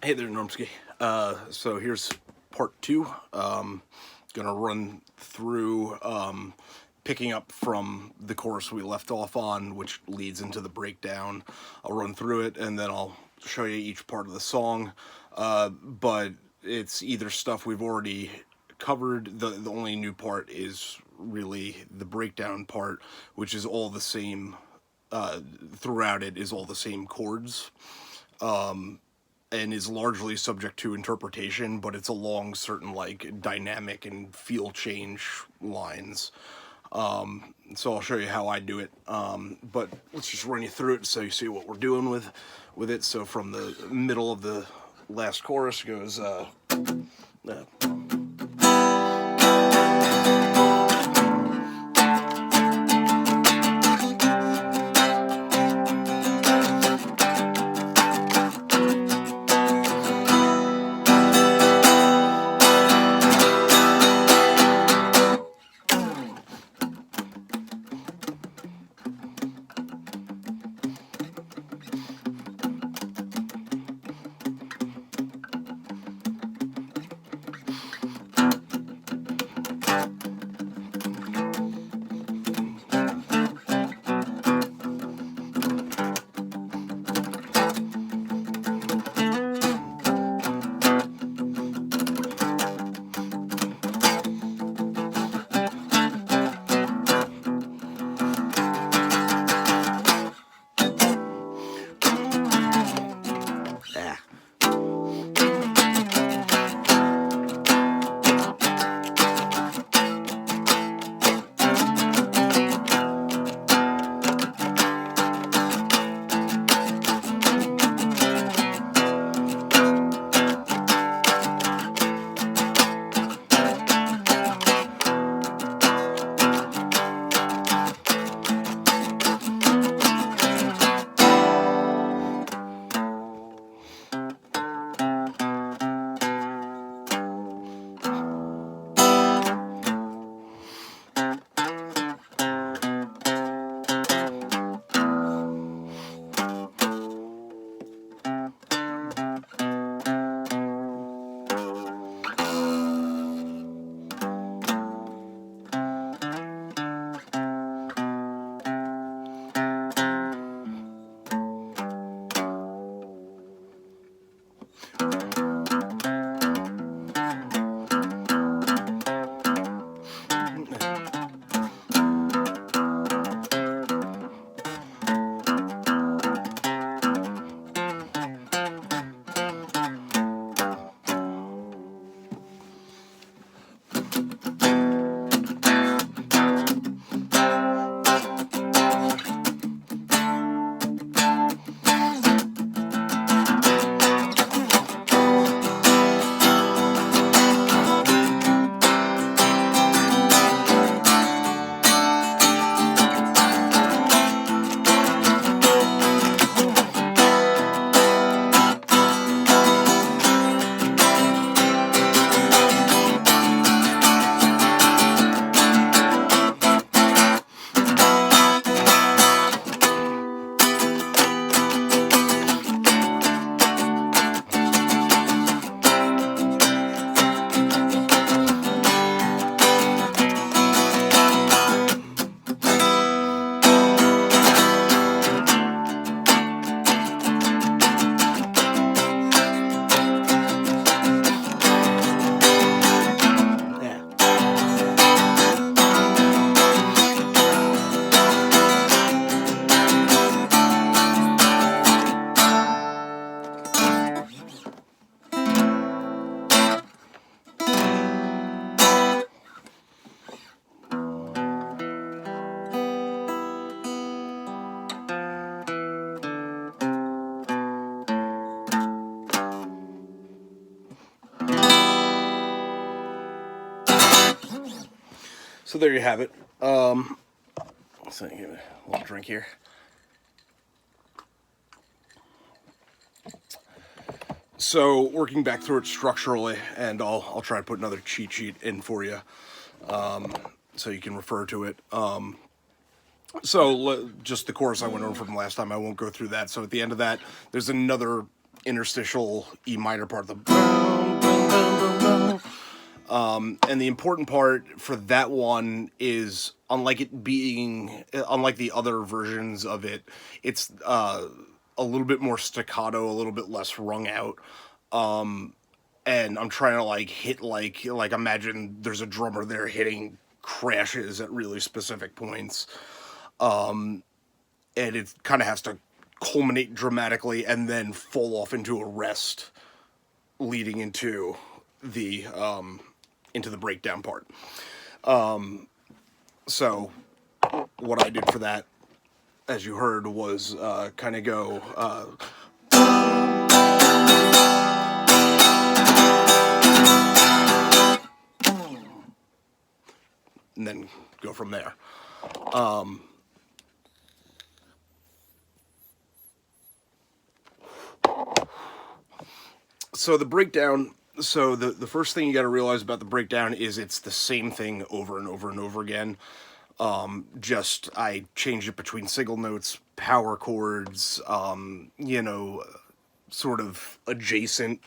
Hey there, Normski. So here's part two. Gonna run through picking up from the chorus we left off on, which leads into the breakdown. I'll run through it and then I'll show you each part of the song. But it's either stuff we've already covered. The only new part is really the breakdown part, which is all the same. Throughout it is all the same chords. And is largely subject to interpretation, but it's along certain like dynamic and feel change lines. So I'll show you how I do it. But let's just run you through it so you see what we're doing with it. So from the middle of the last chorus goes So there you have it. So give it a little drink here. So working back through it structurally, and I'll try to put another cheat sheet in for you, so you can refer to it. So just the chorus I went over from last time, I won't go through that. So at the end of that, there's another interstitial E minor part, and the important part for that one is, unlike the other versions of it, it's a little bit more staccato, a little bit less wrung out. And I'm trying to like hit like imagine there's a drummer there hitting crashes at really specific points. And it kind of has to culminate dramatically and then fall off into a rest, leading into the breakdown part. So what I did for that, as you heard, was kind of go and then go from there. So the breakdown, so the first thing you got to realize about the breakdown is it's the same thing over and over and over again. Just I changed it between single notes, power chords, you know, sort of adjacent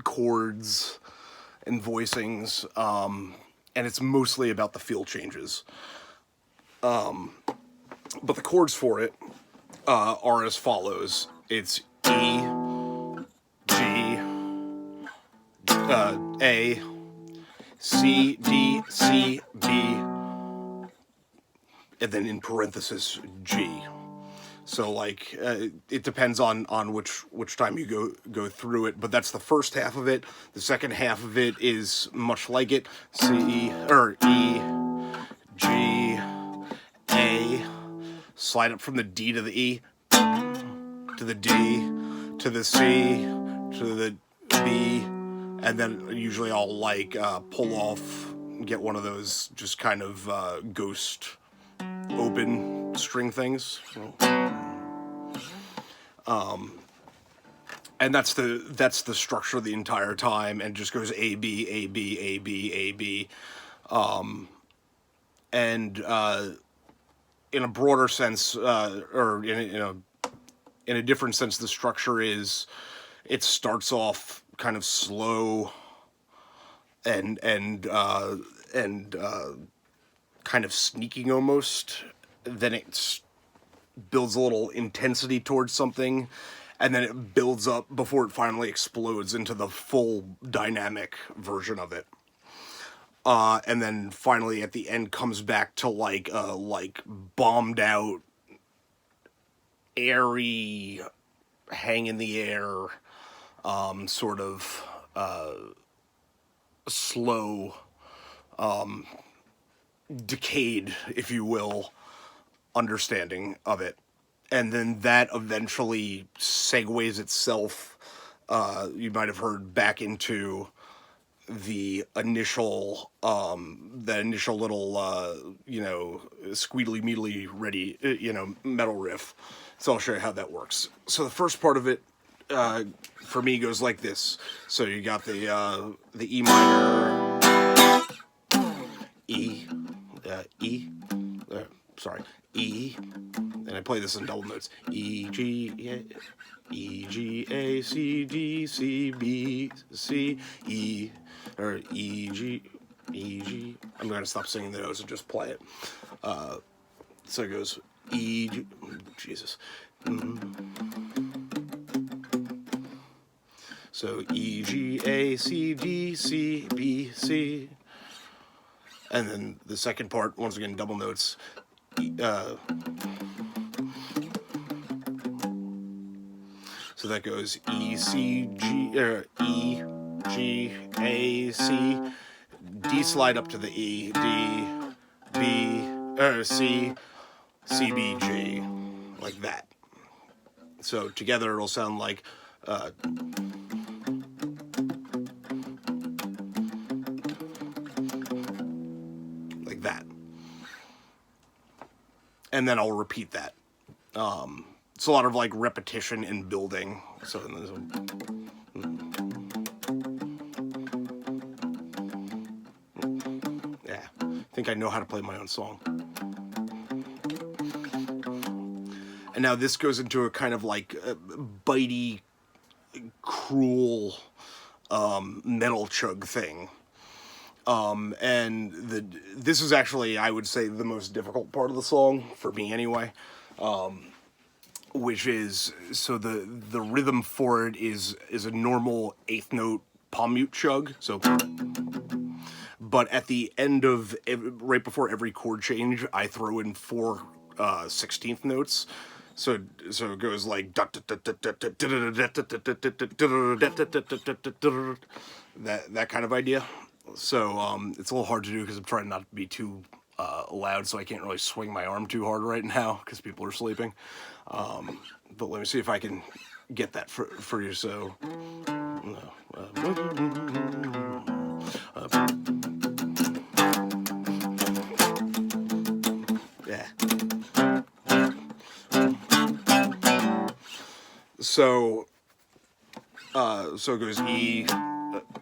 chords and voicings, and it's mostly about the feel changes. But the chords for it are as follows. It's E, G, A, C, D, C, B, and then in parenthesis G. So like it depends on which time you go through it, but that's the first half of it. The second half of it is much like it. C or E, G, A, slide up from the D to the E, to the D, to the C, to the B, and then usually I'll like pull off, get one of those just kind of ghost open string things. And that's the structure the entire time, and just goes A B A B A B A B, and in a broader sense, or in a different sense, the structure is it starts off kind of slow and kind of sneaking almost. Then it builds a little intensity towards something, and then it builds up before it finally explodes into the full dynamic version of it. And then finally at the end comes back to like bombed out, airy, hang in the air, sort of slow, decayed, if you will, understanding of it. And then that eventually segues itself, you might have heard, back into the initial little, you know, squeedly meedly ready, you know, metal riff. So I'll show you how that works. So the first part of it, for me, goes like this. So you got the E minor, E, E, and I play this in double notes. E, G, E, G, A, C, D, C, B, C, E, or E, G, E, G. I'm going to stop singing the notes and just play it. So it goes E, G, Jesus. So E, G, A, C, D, C, B, C. And then the second part, once again, double notes. So that goes E, C, G, E, G, A, C, D slide up to the E, D, B, C, C, B, G, like that. So together it'll sound like that. And then I'll repeat that. It's a lot of like repetition and building. So yeah, I think I know how to play my own song. And now this goes into a kind of like bitey, cruel metal chug thing. And this is actually, I would say, the most difficult part of the song, for me anyway, which is, so the rhythm for it is a normal 8th note palm mute chug, so, but at the end of, right before every chord change, I throw in 4 16th notes. So it goes like that kind of idea. So it's a little hard to do because I'm trying not to be too loud, so I can't really swing my arm too hard right now because people are sleeping. But let me see if I can get that for you. So yeah. So it goes E,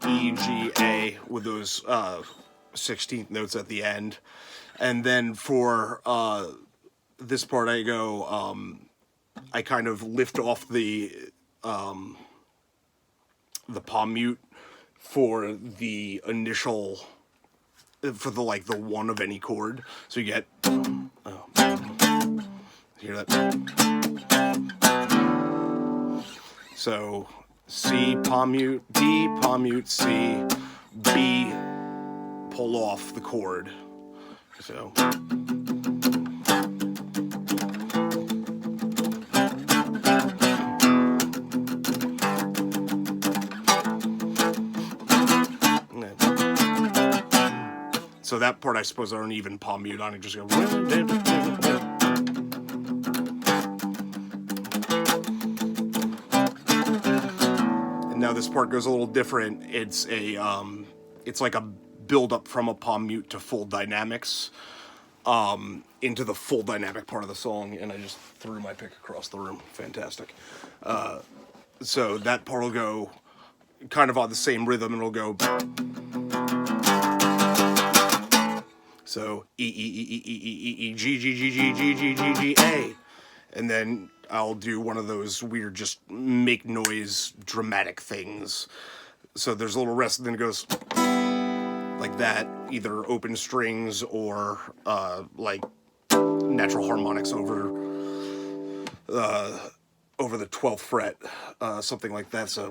G, A with those 16th notes at the end, and then for this part I go, I kind of lift off the palm mute for the initial, for the like the 1 of any chord, so you get hear that. So C, palm mute, D, palm mute, C, B, pull off the chord. So. So that part I suppose I don't even palm mute on, it just go. Now this part goes a little different. It's like a build up from a palm mute to full dynamics, into the full dynamic part of the song, and I just threw my pick across the room. Fantastic. So that part will go kind of on the same rhythm, and it'll go. So E E E E E E E G G G G G G G G A, and then I'll do one of those weird, just make noise, dramatic things. So there's a little rest, and then it goes like that, either open strings or like natural harmonics over the 12th fret, something like that. So.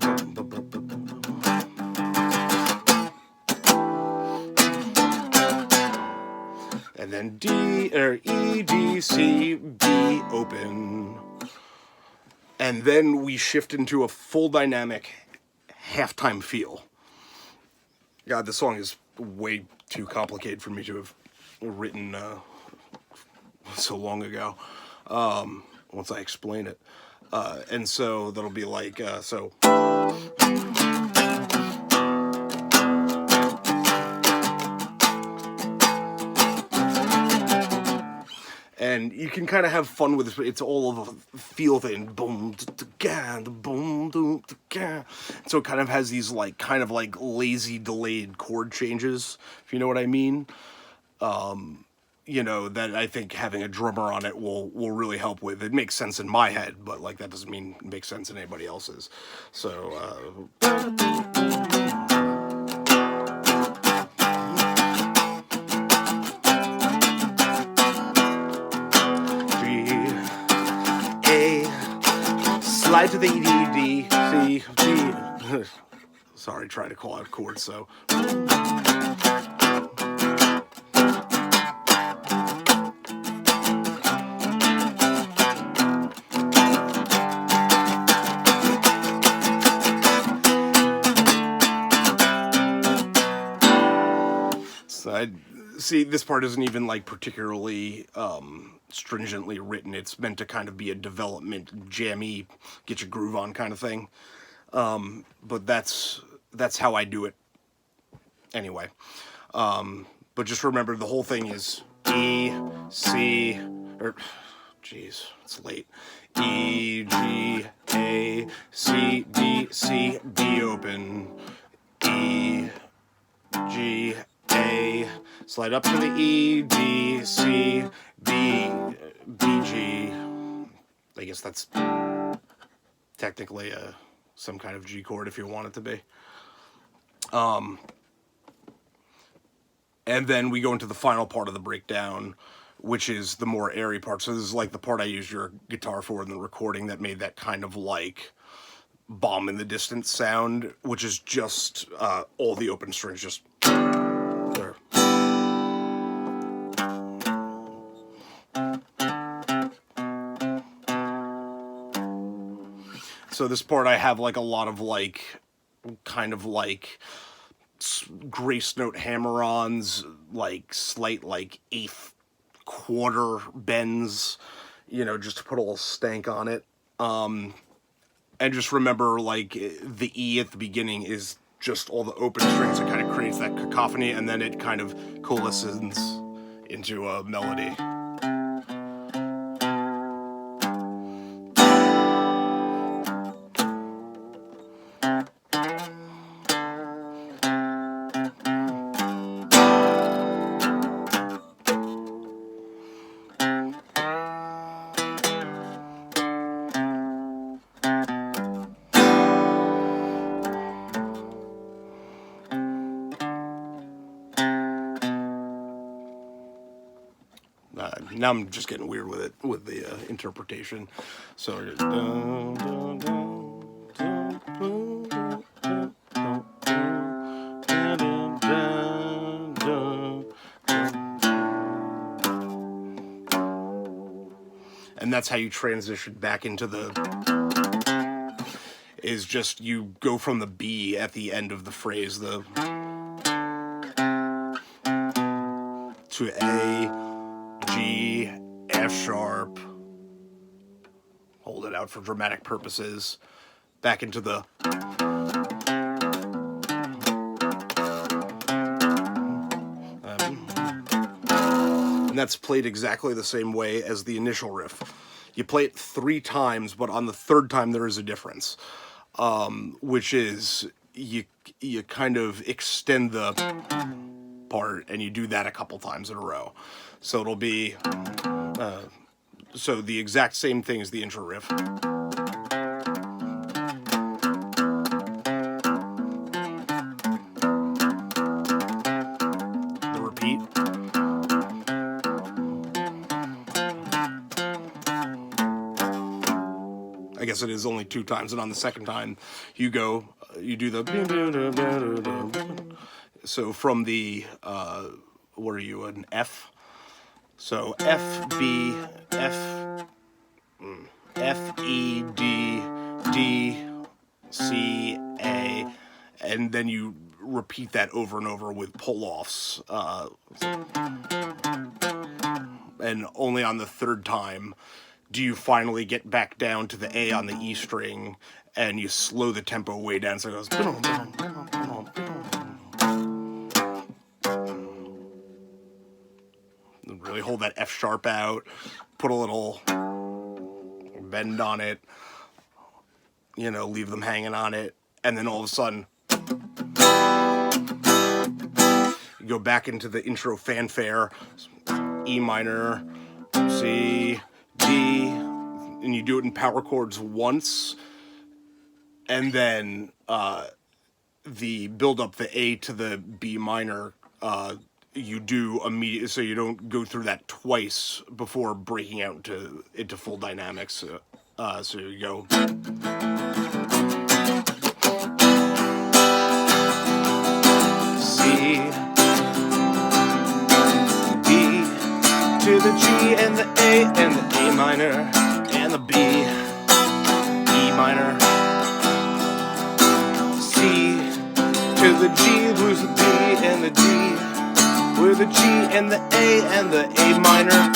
And then D, or E, D, C, B, open. And then we shift into a full dynamic halftime feel. God, this song is way too complicated for me to have written so long ago, once I explain it. And so that'll be like, so... And you can kind of have fun with this. It's all of a feel thing. Boom, boom, boom. So it kind of has these like kind of like lazy delayed chord changes, if you know what I mean. You know, that I think having a drummer on it will really help with. It makes sense in my head, but like that doesn't mean it makes sense in anybody else's. So slide to the E, D, C, D. Sorry, trying to call out chords, so. So see, this part isn't even like particularly stringently written. It's meant to kind of be a development, jammy, get your groove on kind of thing. But that's how I do it anyway. But just remember, the whole thing is E, C, or jeez, it's late. E, G, A, C, D, C, B open. E, G, A, slide up to the E, D, C, B, B, G. I guess that's technically a some kind of G chord if you want it to be. And then we go into the final part of the breakdown, which is the more airy part. So this is like the part I used your guitar for in the recording that made that kind of like bomb in the distance sound, which is just all the open strings just there. So this part I have like a lot of like kind of like grace note hammer-ons, like slight like eighth quarter bends, you know, just to put a little stank on it. And just remember, like, the E at the beginning is just all the open strings. It kind of creates that cacophony, and then it kind of coalesces into a melody. Now I'm just getting weird with it, with the interpretation. So just, and that's how you transition back into the, is just you go from the B at the end of the phrase, the to A, G, F sharp, hold it out for dramatic purposes, back into the, and that's played exactly the same way as the initial riff. You play it 3 times, but on the 3rd time there is a difference, which is you kind of extend the part, and you do that a couple times in a row. So it'll be, so the exact same thing as the intro riff. The repeat. I guess it is only 2 times, and on the 2nd time, you go, you do the, so from the, what are you, an F? So F, B, F, F, E, D, D, C, A, and then you repeat that over and over with pull-offs. And only on the 3rd time do you finally get back down to the A on the E string, and you slow the tempo way down so it goes. Really hold that F sharp out, put a little bend on it, you know, leave them hanging on it, and then all of a sudden you go back into the intro fanfare, E minor, C, D, and you do it in power chords once, and then the build up the A to the B minor, you do immediately, so you don't go through that twice before breaking out into full dynamics. So you go. C, D, to the G and the A and the A minor and the B, E minor, C, to the G, lose the B and the D, with the G and the A and the A minor,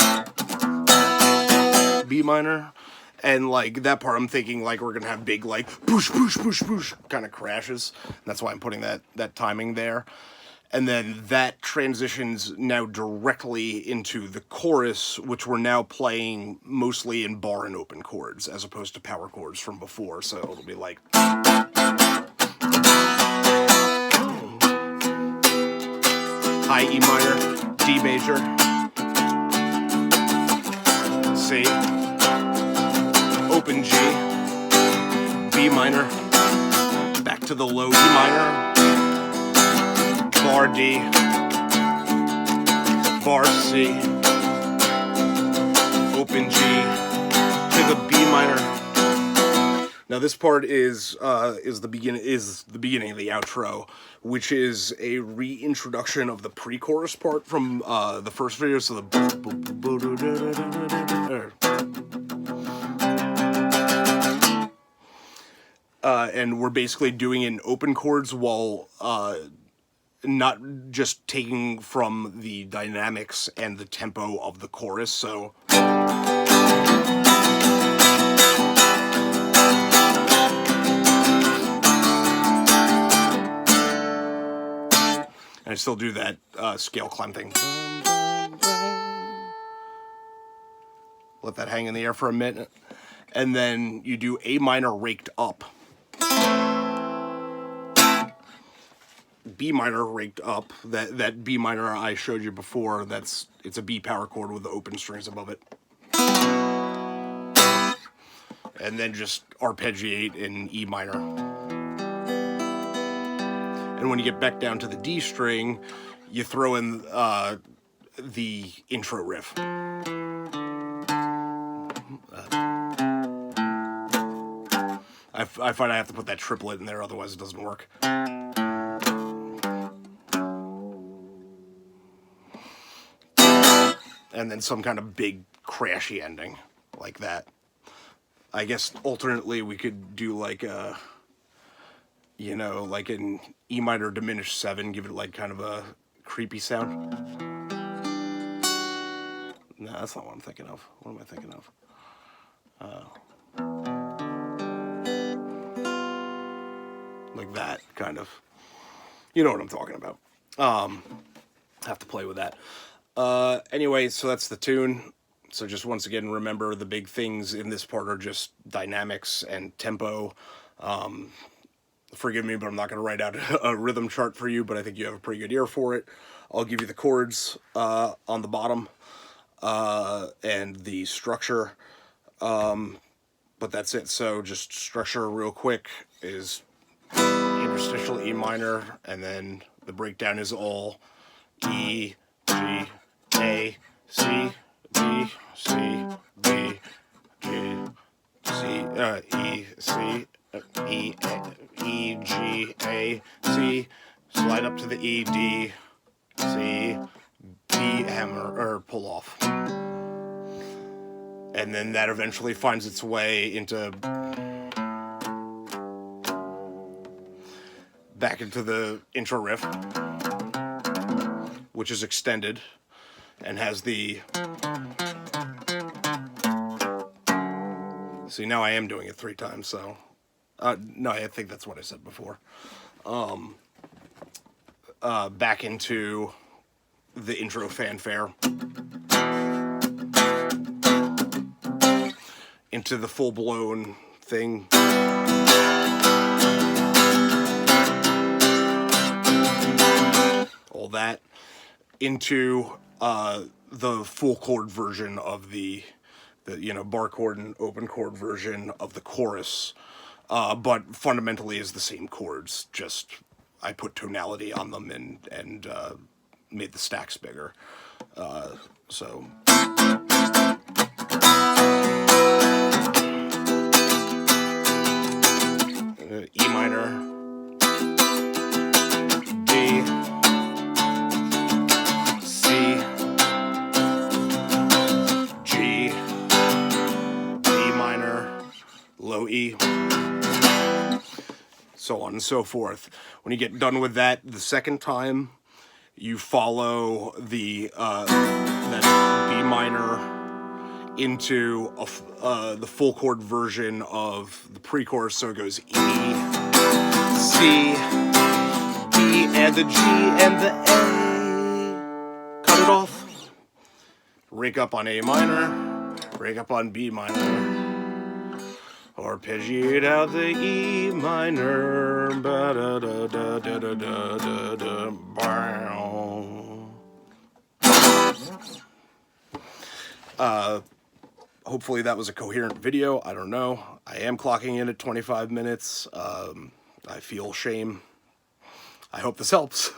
B minor, and like that part I'm thinking like we're gonna have big like push push push push kind of crashes. And that's why I'm putting that timing there. And then that transitions now directly into the chorus, which we're now playing mostly in bar and open chords as opposed to power chords from before. So it'll be like high E minor, D major, C, open G, B minor, into the low E minor, bar D, bar C, open G, to the B minor. Now this part is the beginning of the outro, which is a reintroduction of the pre-chorus part from the first video. So the and we're basically doing it in open chords while not just taking from the dynamics and the tempo of the chorus. So I still do that scale climb thing. Let that hang in the air for a minute. And then you do A minor raked up. B minor raked up. That B minor I showed you before, it's a B power chord with the open strings above it. And then just arpeggiate in E minor. And when you get back down to the D string, you throw in the intro riff. I find I have to put that triplet in there, otherwise it doesn't work. And then some kind of big crashy ending like that. I guess alternately we could do like a, you know, like an E minor diminished 7, give it like kind of a creepy sound. No, that's not what I'm thinking of. What am I thinking of? Like that, kind of. You know what I'm talking about. Have to play with that. Anyway, so that's the tune. So just once again, remember the big things in this part are just dynamics and tempo. Forgive me, but I'm not going to write out a rhythm chart for you, but I think you have a pretty good ear for it. I'll give you the chords on the bottom and the structure, but that's it. So just structure real quick is interstitial E minor, and then the breakdown is all E, G, A, C, B, C, B, G, C, E, C, E, E, G, A, C, slide up to the E, D, C, B, M, or pull off. And then that eventually finds its way into back into the intro riff, which is extended and has the... See, now I am doing it 3 times, so... no, I think that's what I said before. Back into the intro fanfare. Into the full-blown thing. All that. Into the full chord version of the you know, bar chord and open chord version of the chorus. But fundamentally is the same chords, just I put tonality on them and made the stacks bigger. So E minor, D, C, G, D minor, low E, so on and so forth. When you get done with that the second time, you follow the that B minor into the full chord version of the pre-chorus, so it goes E, C, D, and the G, and the A. Cut it off. Rake up on A minor, rake up on B minor. Arpeggiate out the E minor. Ba da da da da da da da da. Hopefully that was a coherent video. I don't know. I am clocking in at 25 minutes. I feel shame. I hope this helps.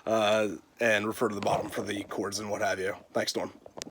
And refer to the bottom for the chords and what have you. Thanks, Norm.